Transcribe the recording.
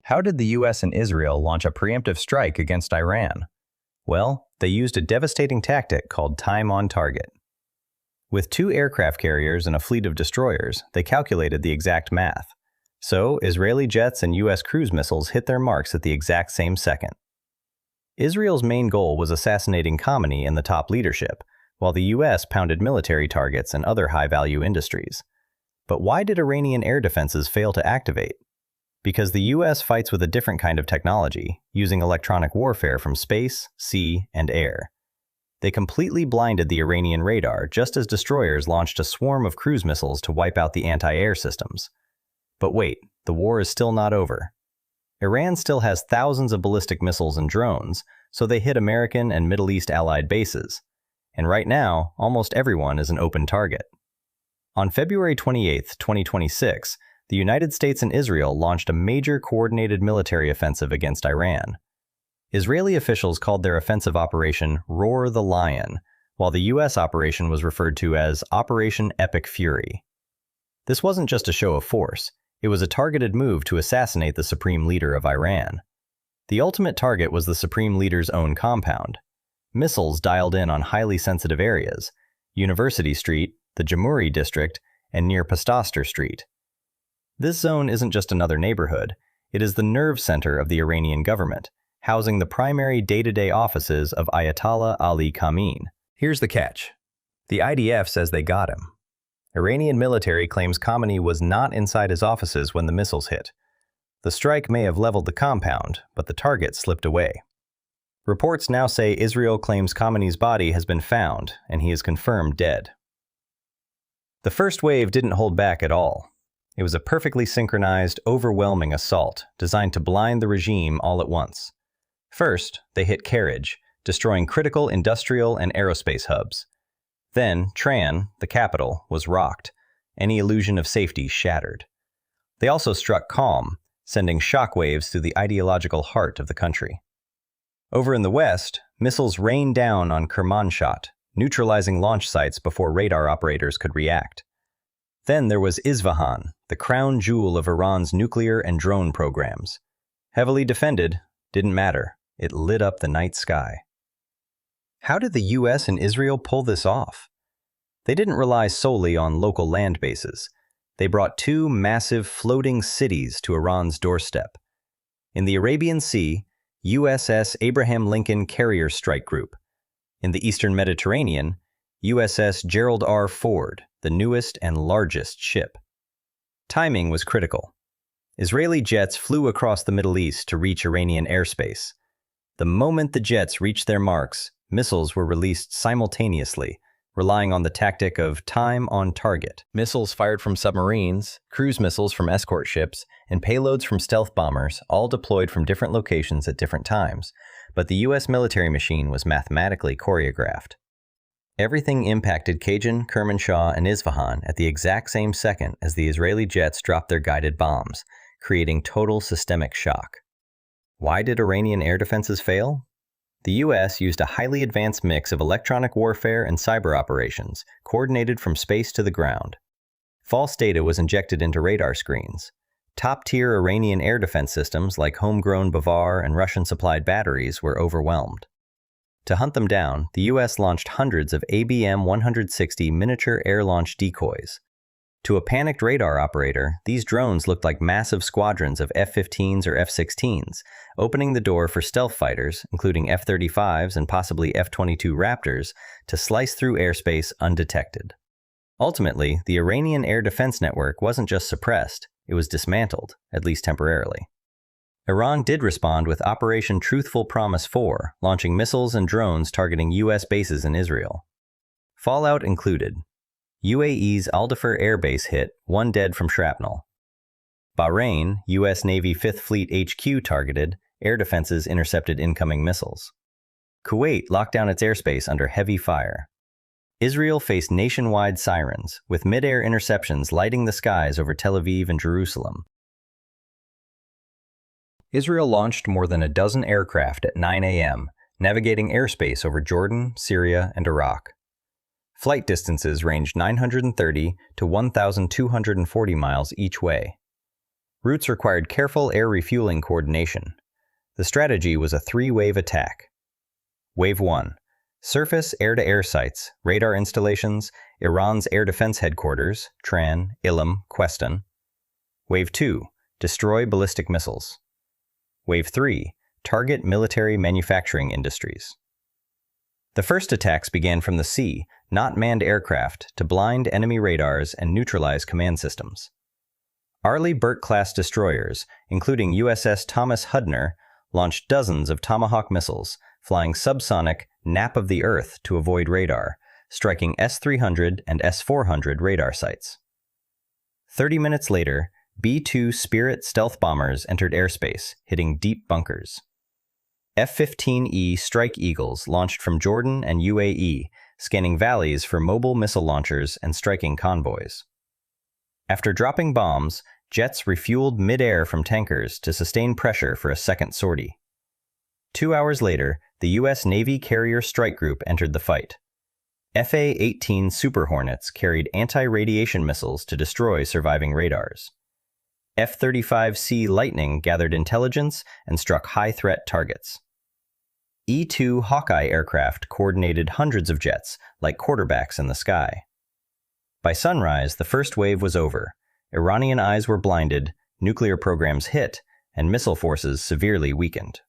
How did the US and Israel launch a preemptive strike against Iran? Well, they used a devastating tactic called time on target. With 2 aircraft carriers and a fleet of destroyers, they calculated the exact math. So, Israeli jets and US cruise missiles hit their marks at the exact same second. Israel's main goal was assassinating Khamenei and the top leadership, while the US pounded military targets and other high-value industries. But why did Iranian air defenses fail to activate? Because the US fights with a different kind of technology, using electronic warfare from space, sea, and air. They completely blinded the Iranian radar just as destroyers launched a swarm of cruise missiles to wipe out the anti-air systems. But wait, the war is still not over. Iran still has thousands of ballistic missiles and drones, so they hit American and Middle East allied bases. And right now, almost everyone is an open target. On February 28, 2026, the United States and Israel launched a major coordinated military offensive against Iran. Israeli officials called their offensive operation Roar the Lion, while the US operation was referred to as Operation Epic Fury. This wasn't just a show of force, it was a targeted move to assassinate the supreme leader of Iran. The ultimate target was the supreme leader's own compound. Missiles dialed in on highly sensitive areas, University Street, the Jamhuri district, and near Pastastar Street. This zone isn't just another neighborhood, it is the nerve center of the Iranian government, housing the primary day-to-day offices of Ayatollah Ali Khamenei. Here's the catch. The IDF says they got him. Iranian military claims Khamenei was not inside his offices when the missiles hit. The strike may have leveled the compound, but the target slipped away. Reports now say Israel claims Khamenei's body has been found, and he is confirmed dead. The first wave didn't hold back at all. It was a perfectly synchronized, overwhelming assault designed to blind the regime all at once. First, they hit Karaj, destroying critical industrial and aerospace hubs. Then, Tehran, the capital, was rocked, any illusion of safety shattered. They also struck Qom, sending shockwaves through the ideological heart of the country. Over in the west, missiles rained down on Kermanshah, neutralizing launch sites before radar operators could react. Then there was Isfahan, the crown jewel of Iran's nuclear and drone programs. Heavily defended, didn't matter. It lit up the night sky. How did the US and Israel pull this off? They didn't rely solely on local land bases. They brought 2 massive floating cities to Iran's doorstep. In the Arabian Sea, USS Abraham Lincoln Carrier Strike Group. In the Eastern Mediterranean, USS Gerald R. Ford, the newest and largest ship. Timing was critical. Israeli jets flew across the Middle East to reach Iranian airspace. The moment the jets reached their marks, missiles were released simultaneously, relying on the tactic of time on target. Missiles fired from submarines, cruise missiles from escort ships, and payloads from stealth bombers, all deployed from different locations at different times, but the US military machine was mathematically choreographed. Everything impacted Kajun, Kermanshah, and Isfahan at the exact same second as the Israeli jets dropped their guided bombs, creating total systemic shock. Why did Iranian air defenses fail? The US used a highly advanced mix of electronic warfare and cyber operations, coordinated from space to the ground. False data was injected into radar screens. Top-tier Iranian air defense systems like homegrown Bavar and Russian-supplied batteries were overwhelmed. To hunt them down, the US launched hundreds of ABM-160 miniature air-launched decoys. To a panicked radar operator, these drones looked like massive squadrons of F-15s or F-16s, opening the door for stealth fighters, including F-35s and possibly F-22 Raptors, to slice through airspace undetected. Ultimately, the Iranian air defense network wasn't just suppressed, it was dismantled, at least temporarily. Iran did respond with Operation Truthful Promise 4, launching missiles and drones targeting US bases in Israel. Fallout included UAE's Al-Dhafar Air Base hit, 1 dead from shrapnel. Bahrain, US Navy 5th Fleet HQ targeted, air defenses intercepted incoming missiles. Kuwait locked down its airspace under heavy fire. Israel faced nationwide sirens, with mid-air interceptions lighting the skies over Tel Aviv and Jerusalem. Israel launched more than a dozen aircraft at 9 a.m., navigating airspace over Jordan, Syria, and Iraq. Flight distances ranged 930 to 1,240 miles each way. Routes required careful air refueling coordination. The strategy was a three-wave attack. Wave 1. Surface air-to-air sites, radar installations, Iran's air defense headquarters, Tran, Ilam, Queston. Wave 2. Destroy ballistic missiles. Wave 3. Target military manufacturing industries. The first attacks began from the sea, not manned aircraft, to blind enemy radars and neutralize command systems. Arleigh Burke-class destroyers, including USS Thomas Hudner, launched dozens of Tomahawk missiles, flying subsonic nap of the Earth to avoid radar, striking S-300 and S-400 radar sites. 30 minutes later, B-2 Spirit stealth bombers entered airspace, hitting deep bunkers. F-15E Strike Eagles launched from Jordan and UAE, scanning valleys for mobile missile launchers and striking convoys. After dropping bombs, jets refueled mid-air from tankers to sustain pressure for a second sortie. 2 hours later, the U.S. Navy Carrier Strike Group entered the fight. FA-18 Super Hornets carried anti-radiation missiles to destroy surviving radars. F-35C Lightning gathered intelligence and struck high-threat targets. E-2 Hawkeye aircraft coordinated hundreds of jets like quarterbacks in the sky. By sunrise, the first wave was over. Iranian eyes were blinded, nuclear programs hit, and missile forces severely weakened.